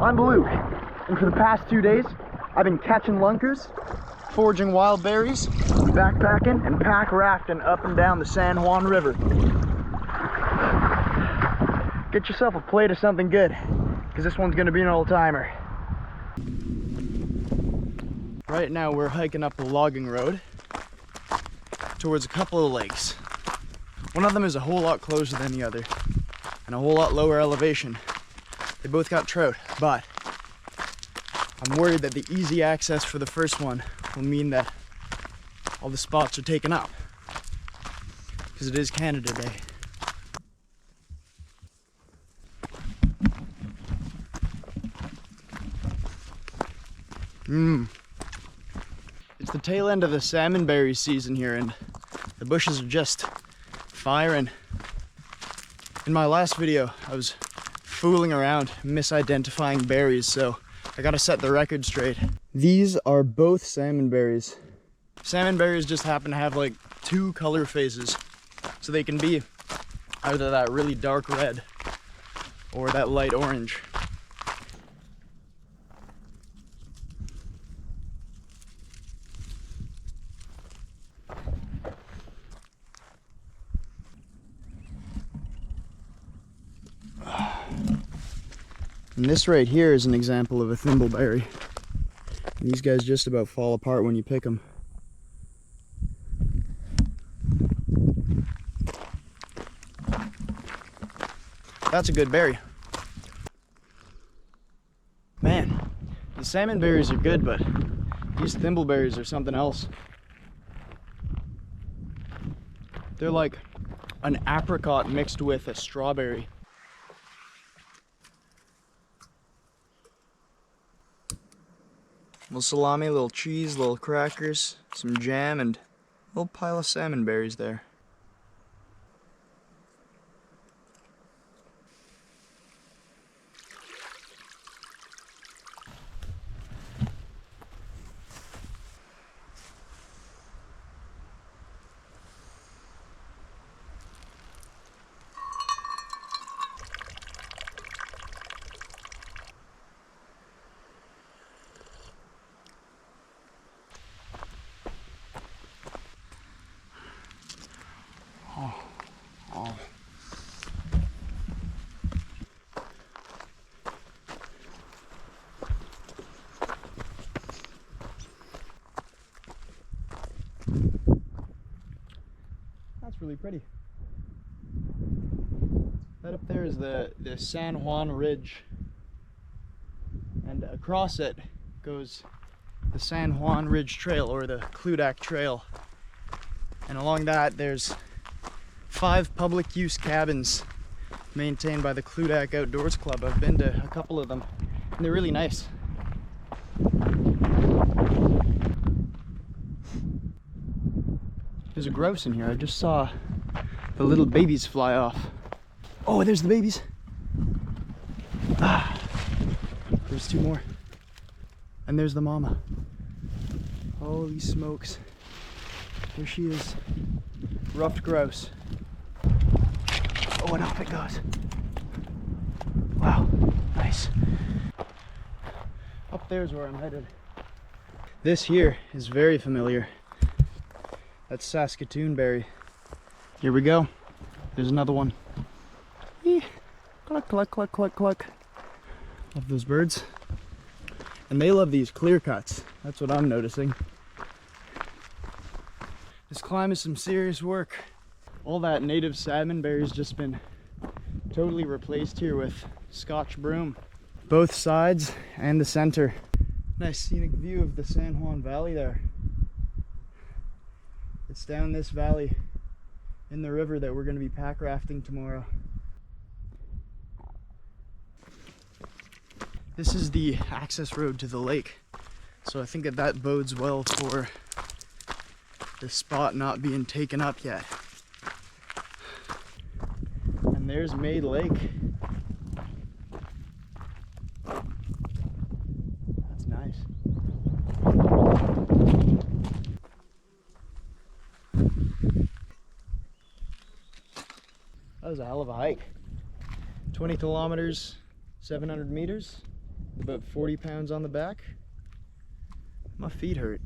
I'm Luke, and for the past 2 days, I've been catching lunkers, foraging wild berries, backpacking, and pack rafting up and down the San Juan River. Get yourself a plate of something good, because this one's gonna be an old-timer. Right now we're hiking up a logging road towards a couple of lakes. One of them is a whole lot closer than the other, and a whole lot lower elevation. They both got trout, but I'm worried that the easy access for the first one will mean that all the spots are taken up, because it is Canada Day. It's the tail end of the salmonberry season here, and the bushes are just firing. In my last video, I was fooling around, misidentifying berries, so I gotta set the record straight. These are both salmonberries. Salmonberries just happen to have like 2 color phases, so they can be either that really dark red or that light orange. And this right here is an example of a thimbleberry. And these guys just about fall apart when you pick them. That's a good berry. Man, the salmon berries are good, but these thimbleberries are something else. They're like an apricot mixed with a strawberry. Little salami, little cheese, little crackers, some jam, and a little pile of salmon berries there. That's really pretty. That up there is the San Juan Ridge, and across it goes the San Juan Ridge Trail, or the Kludahk Trail, and along that there's 5 public use cabins maintained by the Kludahk Outdoors Club. I've been to a couple of them, and they're really nice. There's a grouse in here. I just saw the little babies fly off. Oh, there's the babies. Ah, there's 2 more. And there's the mama. Holy smokes. There she is. Ruffed grouse. Oh, and off it goes. Wow, nice. Up there's where I'm headed. This here is very familiar. That's Saskatoon berry. Here we go. There's another one. Cluck, cluck, cluck, cluck, cluck. Love those birds. And they love these clear cuts. That's what I'm noticing. This climb is some serious work. All that native salmon berry's just been totally replaced here with Scotch broom. Both sides and the center. Nice scenic view of the San Juan Valley there. It's down this valley in the river that we're going to be pack rafting tomorrow. This is the access road to the lake, so I think that bodes well for the spot not being taken up yet. And there's Maid Lake. That's nice. That was a hell of a hike. 20 kilometers, 700 meters. about 40 pounds on the back. My feet hurt.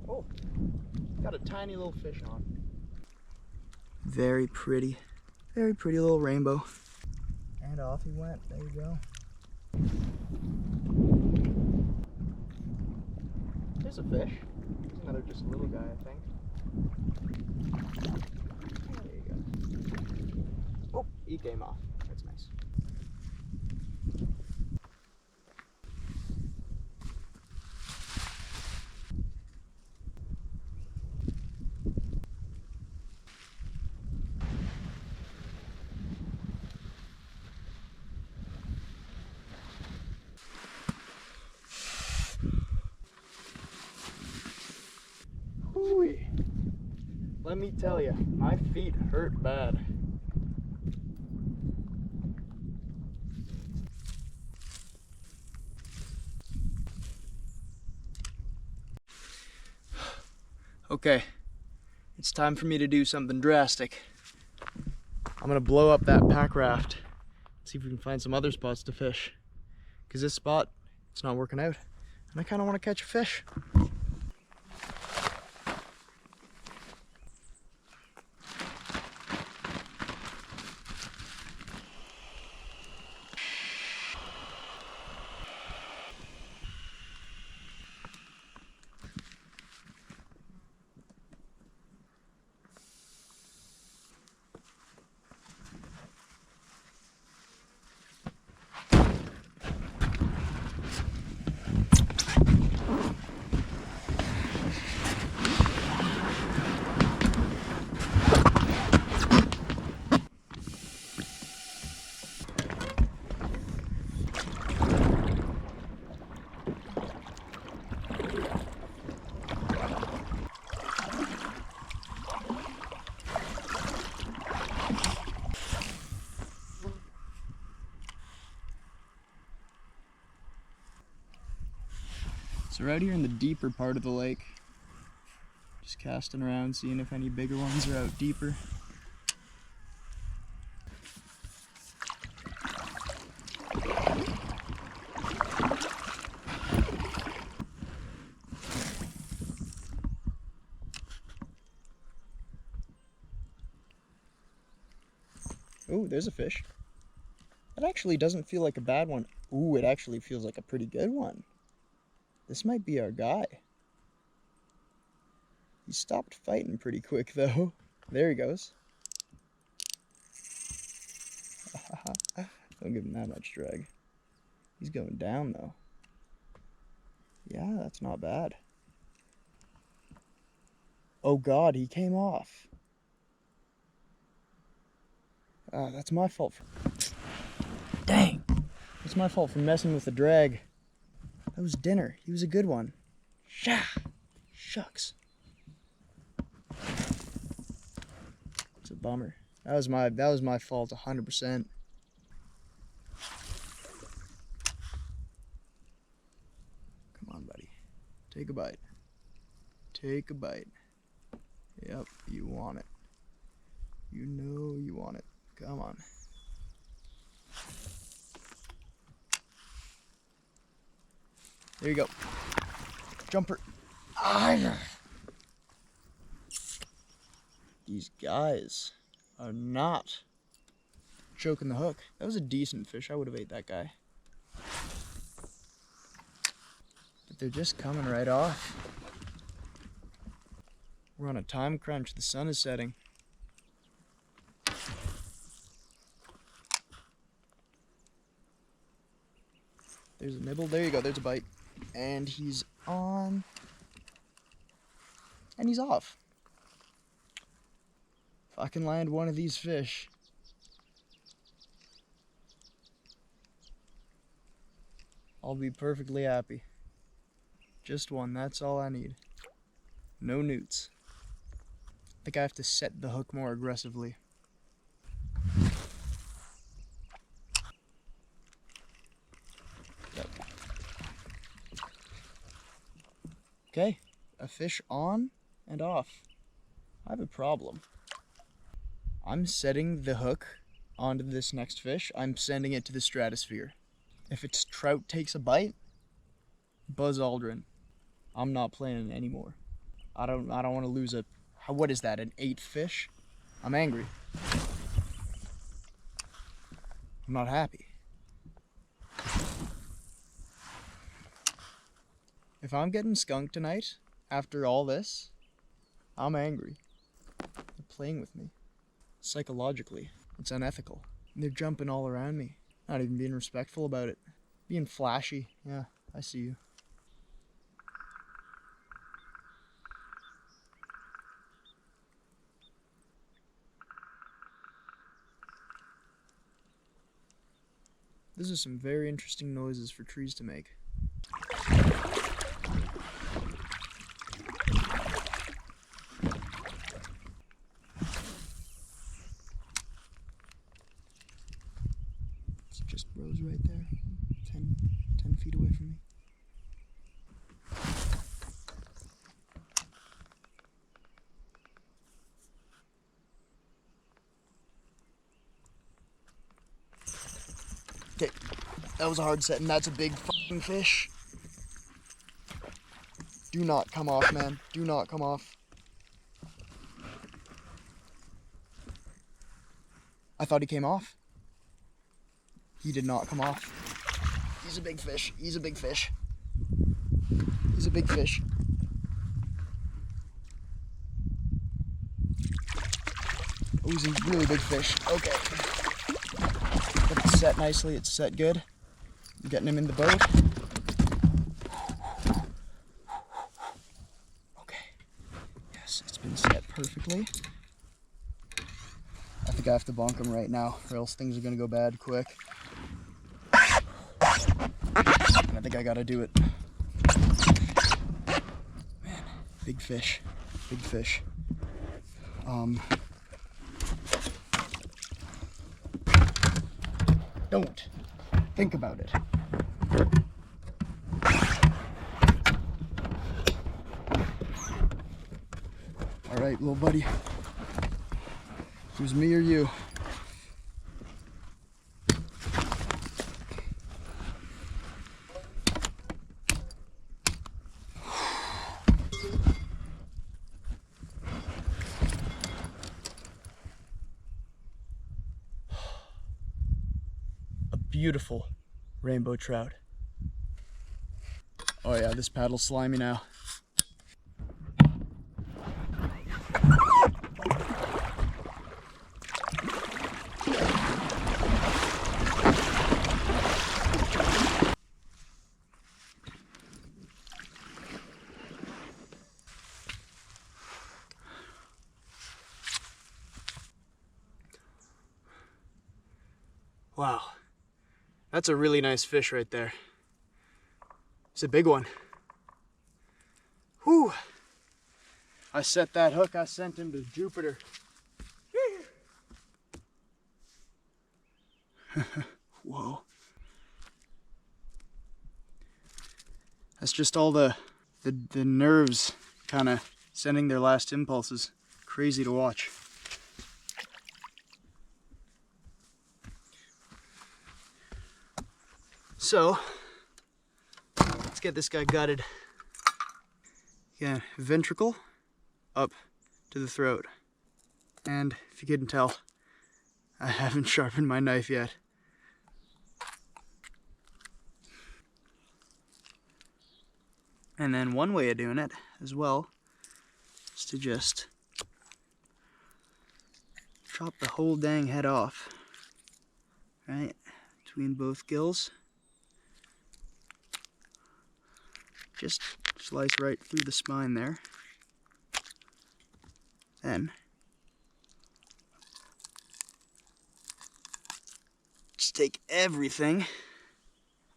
Oh, got a tiny little fish on. Very pretty little rainbow. And off he went, there you go. There's a fish. There's another just little guy, I think. There you go. Oh, he came off. That's nice. Hooey. Let me tell you, my feet hurt bad. Okay, it's time for me to do something drastic. I'm gonna blow up that Packraft, see if we can find some other spots to fish. Because this spot, it's not working out, and I kind of want to catch a fish. So right here in the deeper part of the lake, just casting around, seeing if any bigger ones are out deeper. Ooh, there's a fish. That actually doesn't feel like a bad one. Ooh, it actually feels like a pretty good one. This might be our guy. He stopped fighting pretty quick though. There he goes. Don't give him that much drag. He's going down though. Yeah, that's not bad. Oh God, he came off. That's my fault. Dang. It's my fault for messing with the drag. That was dinner. He was a good one. Shucks. It's a bummer. That was my fault 100%. Come on, buddy. Take a bite. Take a bite. Yep, you want it. You know you want it. Come on. There you go. Jumper. These guys are not choking the hook. That was a decent fish. I would have ate that guy. But they're just coming right off. We're on a time crunch. The sun is setting. There's a nibble. There you go. There's a bite. And he's on. And he's off. If I can land one of these fish, I'll be perfectly happy. Just one. That's all I need. No newts. I think I have to set the hook more aggressively. Okay, a fish on and off. I have a problem. I'm setting the hook onto this next fish. I'm sending it to the stratosphere. If its trout takes a bite, Buzz Aldrin. I'm not playing it anymore. I don't want to lose what is that, an 8th fish? I'm angry. I'm not happy. If I'm getting skunked tonight, after all this, I'm angry. They're playing with me. Psychologically, it's unethical. They're jumping all around me. Not even being respectful about it. Being flashy. Yeah, I see you. This is some very interesting noises for trees to make. It's just Rose right there, 10 feet away from me. Okay, that was a hard set, and that's a big fucking fish. Do not come off, man. Do not come off. I thought he came off. He did not come off. He's a big fish. He's a big fish. He's a big fish. Oh, he's a really big fish. Okay. Got it set nicely. It's set good. I'm getting him in the boat. Okay. Yes, it's been set perfectly. I think I have to bonk him right now, or else things are gonna go bad quick. And I think I gotta do it. Man, big fish. Big fish. Don't think about it. All right, little buddy. It was me or you. A beautiful rainbow trout. Oh yeah, this paddle's slimy now. Wow, that's a really nice fish right there. It's a big one. Whew. I set that hook, I sent him to Jupiter. Whoa. That's just all the nerves kind of sending their last impulses. Crazy to watch. So, let's get this guy gutted. Yeah, ventricle up to the throat. And if you couldn't tell, I haven't sharpened my knife yet. And then one way of doing it as well is to just chop the whole dang head off, right, between both gills. Just slice right through the spine there. Then just take everything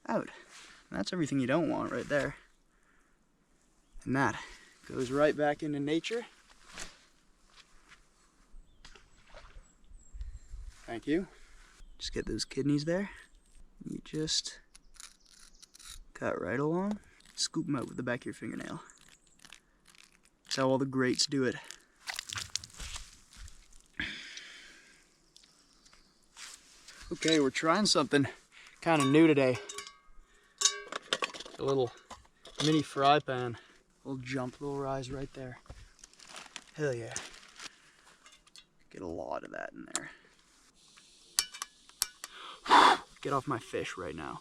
out. And that's everything you don't want right there. And that goes right back into nature. Thank you. Just get those kidneys there. You just cut right along. Scoop them out with the back of your fingernail. how all the greats do it. Okay, we're trying something kind of new today. A little mini fry pan. Little jump, little rise right there. Hell yeah. Get a lot of that in there. Get off my fish right now.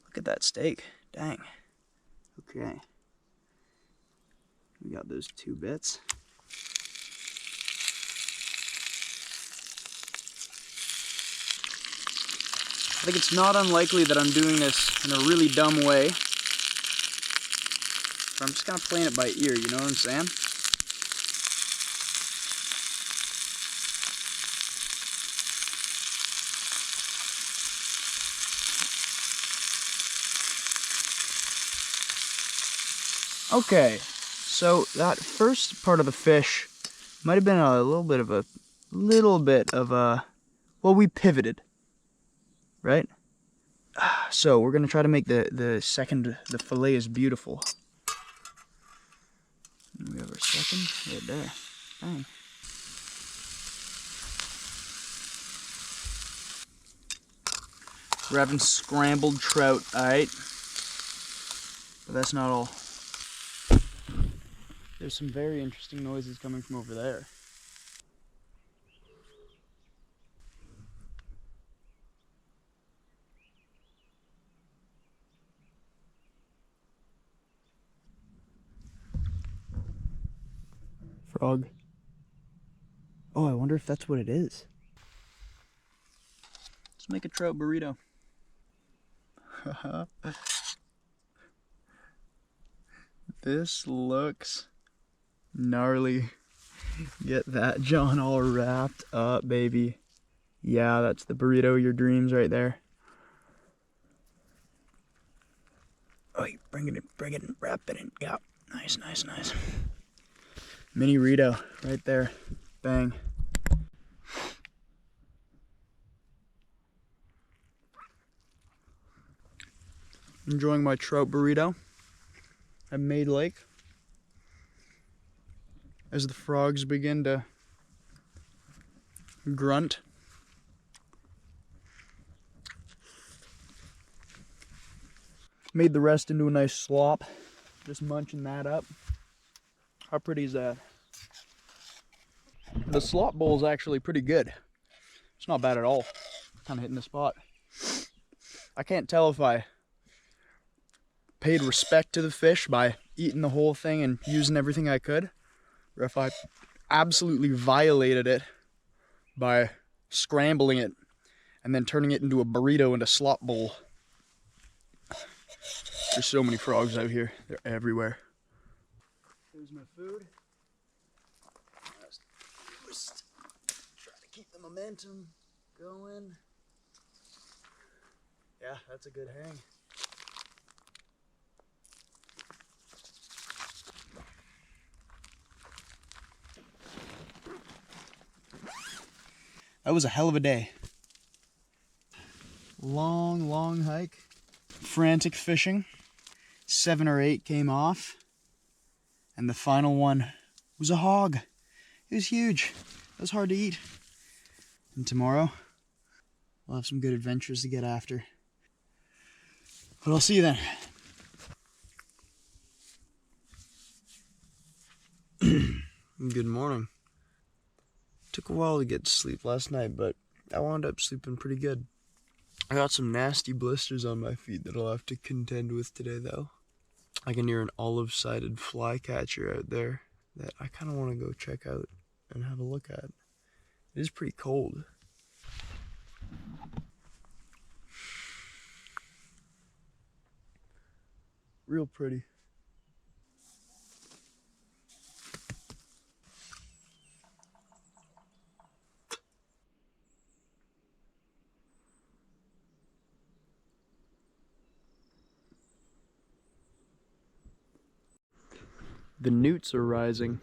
Look at that steak. Dang. Okay. We got those 2 bits. I think it's not unlikely that I'm doing this in a really dumb way. But I'm just kind of playing it by ear, you know what I'm saying? Okay, so that first part of the fish might have been a little bit of a, well, we pivoted, right? So we're gonna try to make the fillet is beautiful. We have our second right there. Bang. We're having scrambled trout, alright? But that's not all. There's some very interesting noises coming from over there. Frog. Oh, I wonder if that's what it is. Let's make a trout burrito. This looks gnarly. Get that John all wrapped up, baby. Yeah, that's the burrito of your dreams right there. Oh, bring it in, wrap it in. Yeah, nice, nice, nice. Mini Rito right there. Bang. Enjoying my trout burrito at Maid Lake as the frogs begin to grunt. Made the rest into a nice slop. Just munching that up. How pretty is that? The slop bowl is actually pretty good. It's not bad at all. Kind of hitting the spot. I can't tell if I paid respect to the fish by eating the whole thing and using everything I could, or if I absolutely violated it by scrambling it and then turning it into a burrito and a slop bowl. There's so many frogs out here. They're everywhere. Here's my food. Just try to keep the momentum going. Yeah, that's a good hang. That was a hell of a day. Long, long hike. Frantic fishing. 7 or 8 came off. And the final one was a hog. It was huge. It was hard to eat. And tomorrow, we'll have some good adventures to get after. But I'll see you then. Good morning. Took a while to get to sleep last night, but I wound up sleeping pretty good. I got some nasty blisters on my feet that I'll have to contend with today, though. I can hear an olive-sided flycatcher out there that I kind of want to go check out and have a look at. It is pretty cold. Real pretty. The newts are rising.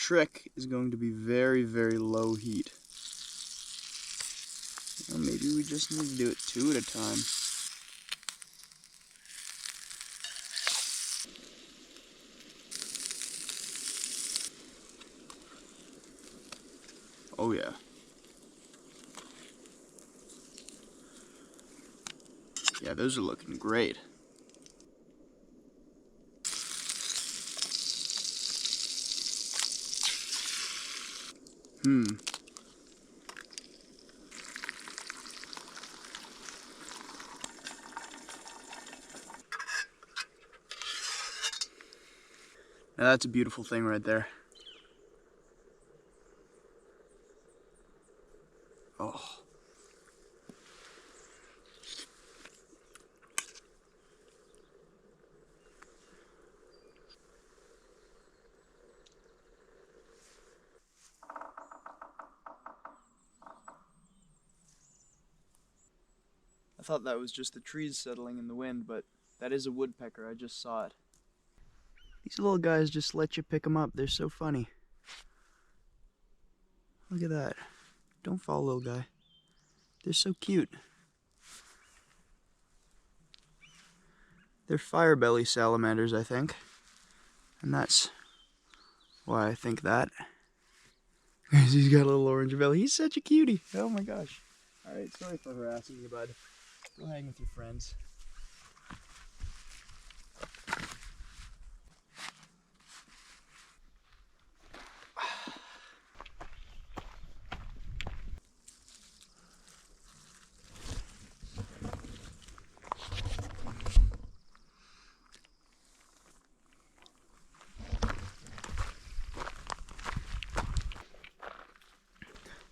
trick is going to be very, very low heat. Or maybe we just need to do it 2 at a time. Oh yeah. Yeah, those are looking great. Now that's a beautiful thing right there. Oh. I thought that was just the trees settling in the wind, but that is a woodpecker. I just saw it. These little guys just let you pick them up. They're so funny. Look at that. Don't fall, little guy. They're so cute. They're firebelly salamanders, I think. And that's why I think that. Because he's got a little orange belly. He's such a cutie. Oh my gosh. Alright, sorry for harassing you, bud. Go hang with your friends.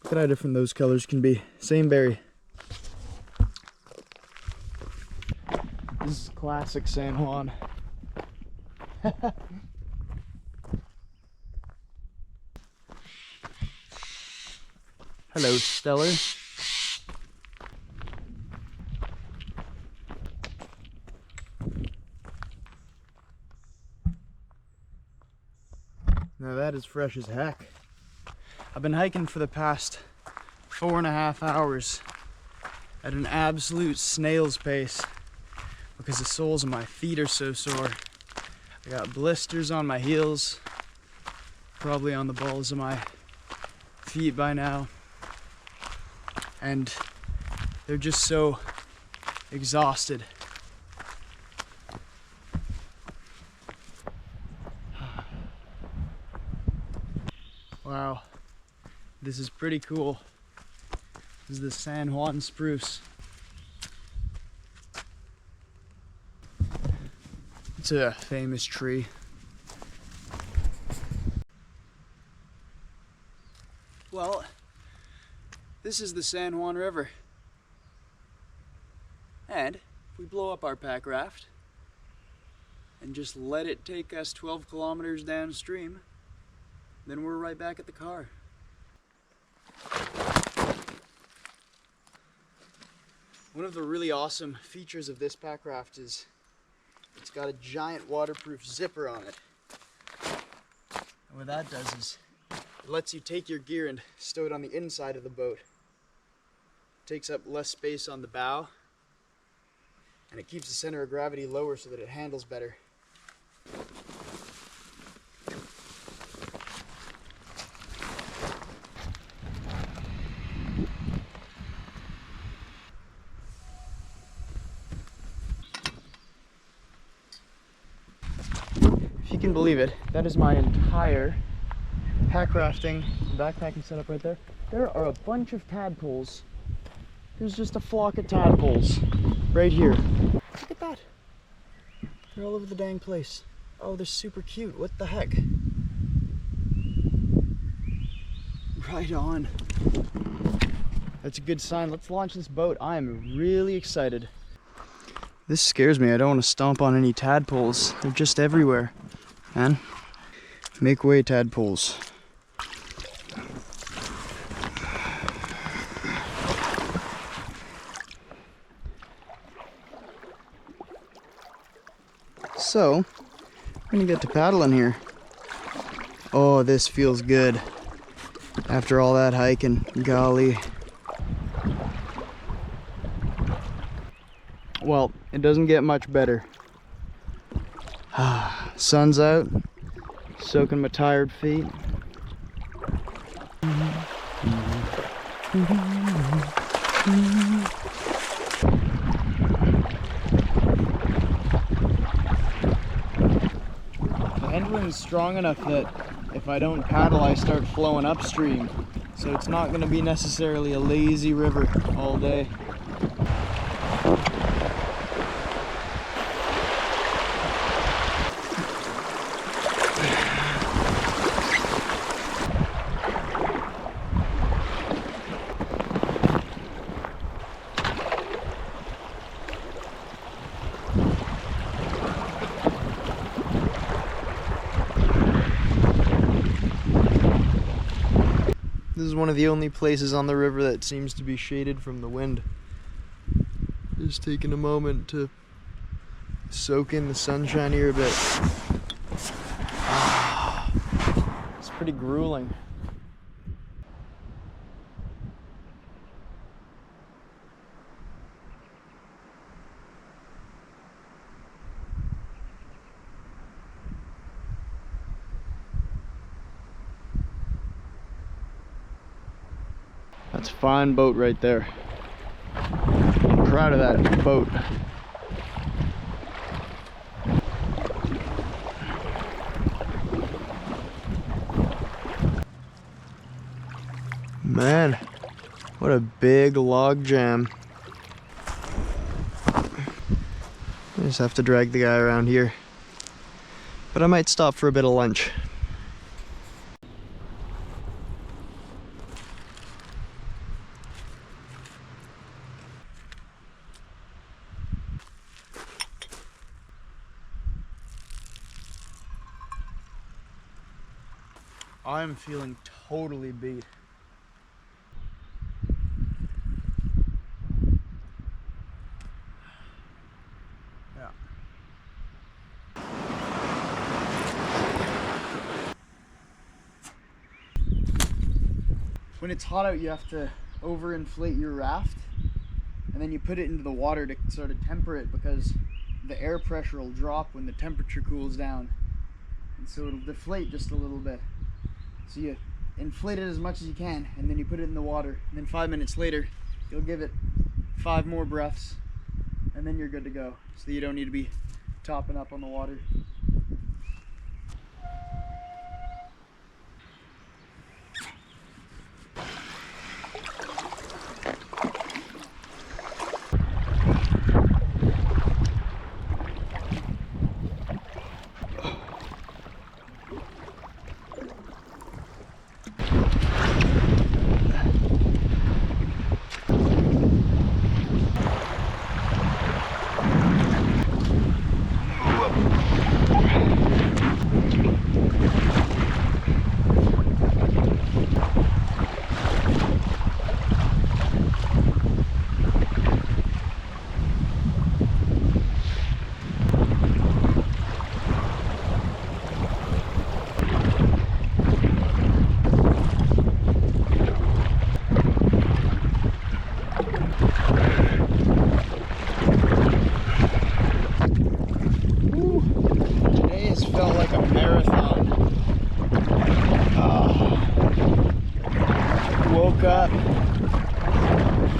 Look at how different those colors can be. Same berry. This is classic San Juan. Hello, Stellar. Now that is fresh as heck. I've been hiking for the past 4.5 hours at an absolute snail's pace because the soles of my feet are so sore. I got blisters on my heels, probably on the balls of my feet by now, and they're just so exhausted. Wow, this is pretty cool. This is the San Juan Spruce. It's a famous tree. Well, this is the San Juan River. And if we blow up our Packraft and just let it take us 12 kilometers downstream, then we're right back at the car. One of the really awesome features of this Packraft is it's got a giant waterproof zipper on it. And what that does is it lets you take your gear and stow it on the inside of the boat. It takes up less space on the bow, and it keeps the center of gravity lower so that it handles better. If you can believe it, that is my entire packrafting and backpacking setup right there. There are a bunch of tadpoles. There's just a flock of tadpoles right here. Look at that. They're all over the dang place. Oh, they're super cute. What the heck? Right on. That's a good sign. Let's launch this boat. I am really excited. This scares me. I don't want to stomp on any tadpoles. They're just everywhere, man. Make way, tadpoles. So, we're gonna get to paddling here. Oh, this feels good. After all that hiking, golly. Well, it doesn't get much better. Sun's out, soaking my tired feet. The headwind's strong enough that if I don't paddle, I start flowing upstream. So it's not going to be necessarily a lazy river all day. This is one of the only places on the river that seems to be shaded from the wind. Just taking a moment to soak in the sunshine here a bit. It's pretty grueling. That's a fine boat right there. I'm proud of that boat. Man, what a big log jam. I just have to drag the guy around here. But I might stop for a bit of lunch. I'm feeling totally beat. Yeah. When it's hot out, you have to overinflate your raft, and then you put it into the water to sort of temper it, because the air pressure will drop when the temperature cools down, and so it'll deflate just a little bit. So you inflate it as much as you can, and then you put it in the water, and then 5 minutes later you'll give it 5 more breaths, and then you're good to go, so you don't need to be topping up on the water. Felt like a marathon. Woke up,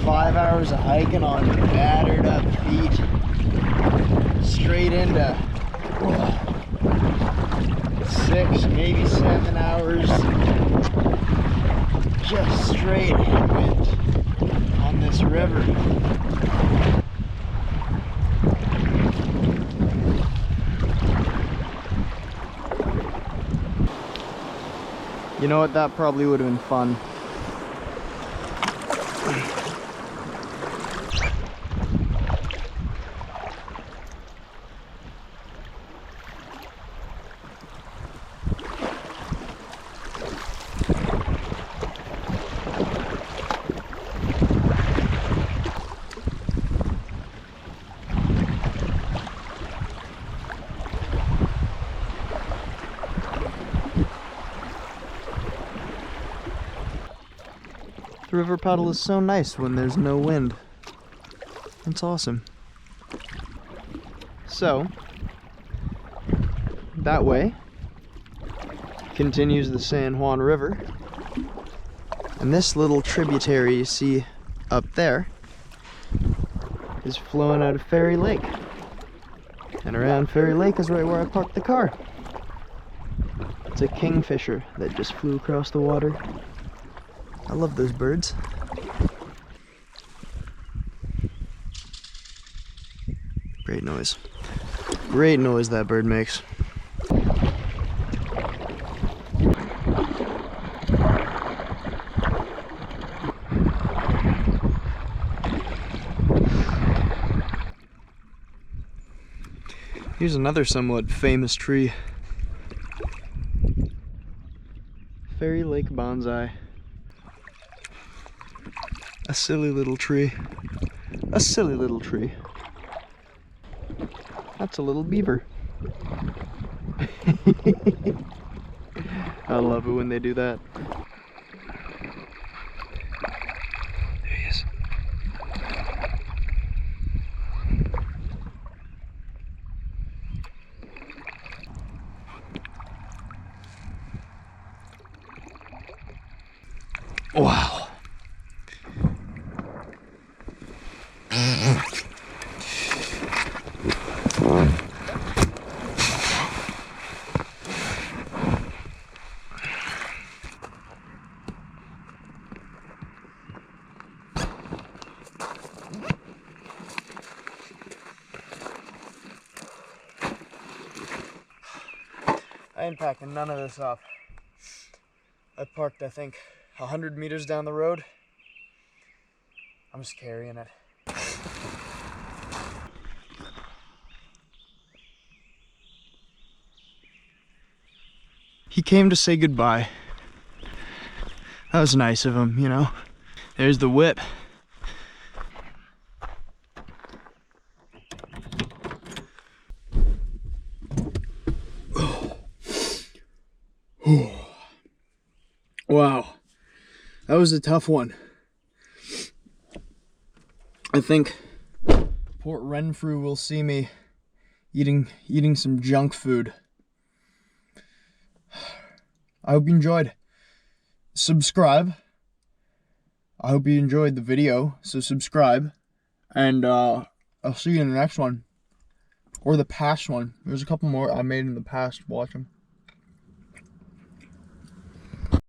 5 hours of hiking on battered up feet, straight into 6, maybe 7 hours, just straight headwind on this river. You know what, that probably would have been fun. river paddle is so nice when there's no wind. It's awesome. So, that way continues the San Juan River. And this little tributary you see up there is flowing out of Fairy Lake. And around Fairy Lake is right where I parked the car. It's a kingfisher that just flew across the water. I love those birds. Great noise. Great noise that bird makes. Here's another somewhat famous tree. Fairy Lake bonsai. A silly little tree. A silly little tree. That's a little beaver. I love it when they do that. There he is. Wow. I ain't packing none of this up. I parked, I think, 100 meters down the road. I'm just carrying it. He came to say goodbye. That was nice of him, you know. There's the whip. Wow, that was a tough one. I think Port Renfrew will see me eating some junk food. I hope you enjoyed. Subscribe. I hope you enjoyed the video, so subscribe. And I'll see you in the next one. Or the past one. There's a couple more I made in the past. Watch them.